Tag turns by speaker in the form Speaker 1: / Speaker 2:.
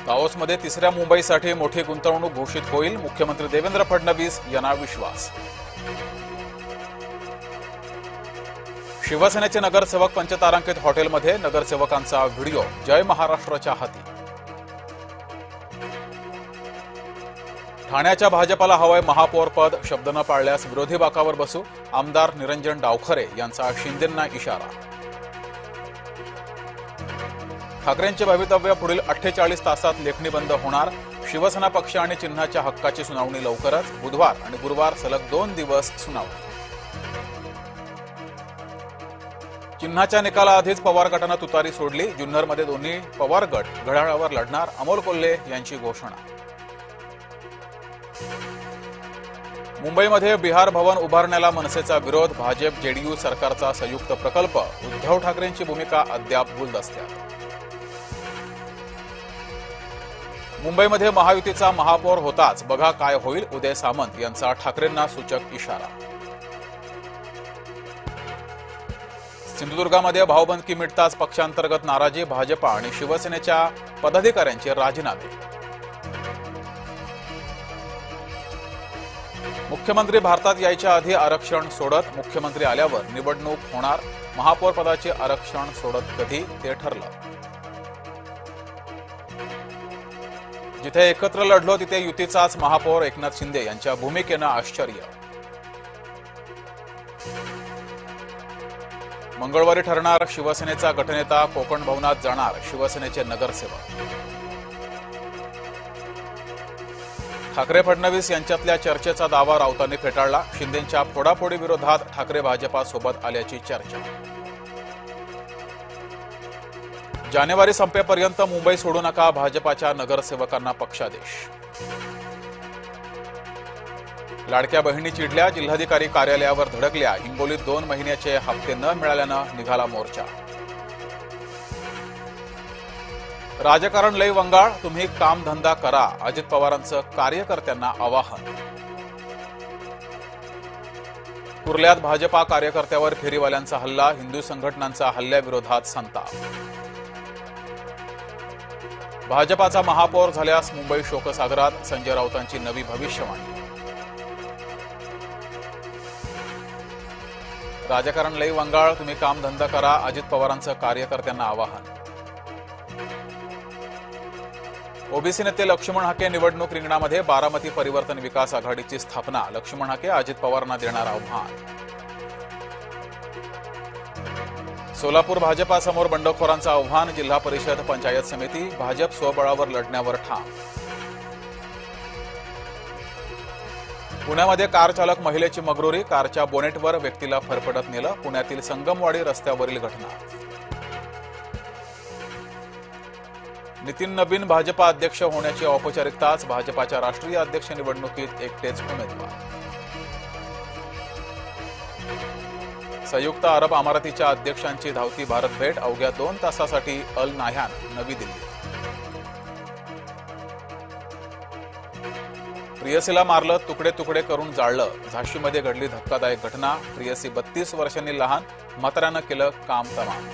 Speaker 1: दावोसमध्ये तिसऱ्या मुंबईसाठी मोठी गुंतवणूक घोषित होईल, मुख्यमंत्री देवेंद्र फडणवीस यांना विश्वास. शिवसेनेचे नगरसेवक पंचतारांकित हॉटेलमध्ये नगरसेवकांचा व्हिडिओ, जय महाराष्ट्राच्या हाती. ठाण्याच्या भाजपाला हवंय महापौर पद, शब्द न पाळल्यास विरोधी बाकावर बसू, आमदार निरंजन डावखरे यांचा शिंदेंना इशारा. ठाकरेंचे भवितव्य पुढील 48 तासात लेखणी बंद होणार, शिवसेना पक्ष आणि चिन्हाच्या हक्काची सुनावणी लवकरच, बुधवार आणि गुरुवार सलग 2 दिवस सुनावणी. चिन्हाच्या निकालाआधीच पवार गटानं तुतारी सोडली, जुन्नरमध्ये दोन्ही पवार गट घड्याळावर लढणार, अमोल कोल्हे यांची घोषणा. मुंबईमध्ये बिहार भवन उभारण्याला मनसेचा विरोध, भाजप जेडीयू सरकारचा संयुक्त प्रकल्प, उद्धव ठाकरेंची भूमिका अद्याप गुलदस्त्यात. मुंबईमध्ये महायुतीचा महापौर होताच बघा काय होईल, उदय सामंत यांचा ठाकरेंना सूचक इशारा. सिंधुदुर्गामध्ये भाऊबंदकी मिटताच पक्षांतर्गत नाराजी, भाजपा आणि शिवसेनेच्या पदाधिकाऱ्यांचे राजीनामे. मुख्यमंत्री भारतात यायच्या आधी आरक्षण सोडत, मुख्यमंत्री आल्यावर निवडणूक होणार, महापौर पदाचे आरक्षण सोडत कधी ते ठरलं. जिथे एकत्र लढलो तिथे युतीचाच महापौर, एकनाथ शिंदे यांच्या भूमिकेनं आश्चर्य. मंगळवारी ठरणार शिवसेनेचा गटनेता, कोकण भवनात जाणार शिवसेनेचे नगरसेवक. ठाकरे फडणवीस यांच्यातल्या चर्चेचा दावा राऊतांनी फेटाळला, शिंदेंच्या फोडाफोडी विरोधात ठाकरे भाजपासोबत आल्याची चर्चा. जानेवारी संपेपर्यंत मुंबई सोडू नका, भाजपाच्या नगरसेवकांना पक्षादेश. लाडक्या बहिणी चिडल्या, जिल्हाधिकारी कार्यालयावर धडकल्या, हिंगोलीत 2 महिन्याचे हप्ते न मिळाल्यानं निघाला मोर्चा. राजकारण लय वंगाळ, तुम्ही कामधंदा करा, अजित पवारांचं कार्यकर्त्यांना आवाहन. कुर्ल्यात भाजपा कार्यकर्त्यावर फेरीवाल्यांचा हल्ला, हिंदू संघटनांचा हल्ल्याविरोधात संताप. भाजपाचा महापौर झाल्यास मुंबई शोकसागरात, संजय राऊतांची नवी भविष्यवाणी. राजकारण लय वंगाळ, तुम्ही कामधंदा करा, अजित पवारांचं कार्यकर्त्यांना आवाहन. ओबीसी नेते लक्ष्मण हाके निवडणूक रिंगणामध्ये, बारामती परिवर्तन विकास आघाडीची स्थापना, लक्ष्मण हाके अजित पवारांना देणार आव्हान. सोलापूर भाजपासमोर बंडखोरांचं आव्हान, जिल्हा परिषद पंचायत समिती, भाजप स्वबळावर लढण्यावर ठाम. पुण्यामध्ये कार चालक महिलेची मगरुरी, कारच्या बोनेटवर व्यक्तीला फरफटत नेलं, पुण्यातील संगमवाडी रस्त्यावरील घटना. नितीन नबीन भाजपा अध्यक्ष होण्याची औपचारिकताच, भाजपाच्या राष्ट्रीय अध्यक्ष निवडणुकीत एकटेच उमेदवार. संयुक्त अरब अमारातीच्या अध्यक्षांची धावती भारत भेट, अवघ्या 2 तासासाठी अल नाह्यान नवी दिल्ली. प्रियसीला मारलं, तुकडे तुकडे करून जाळलं, झाशीमध्ये घडली धक्कादायक घटना, प्रियसी 32 वर्षांनी लहान, म्हाताऱ्यानं केलं काम तमाम.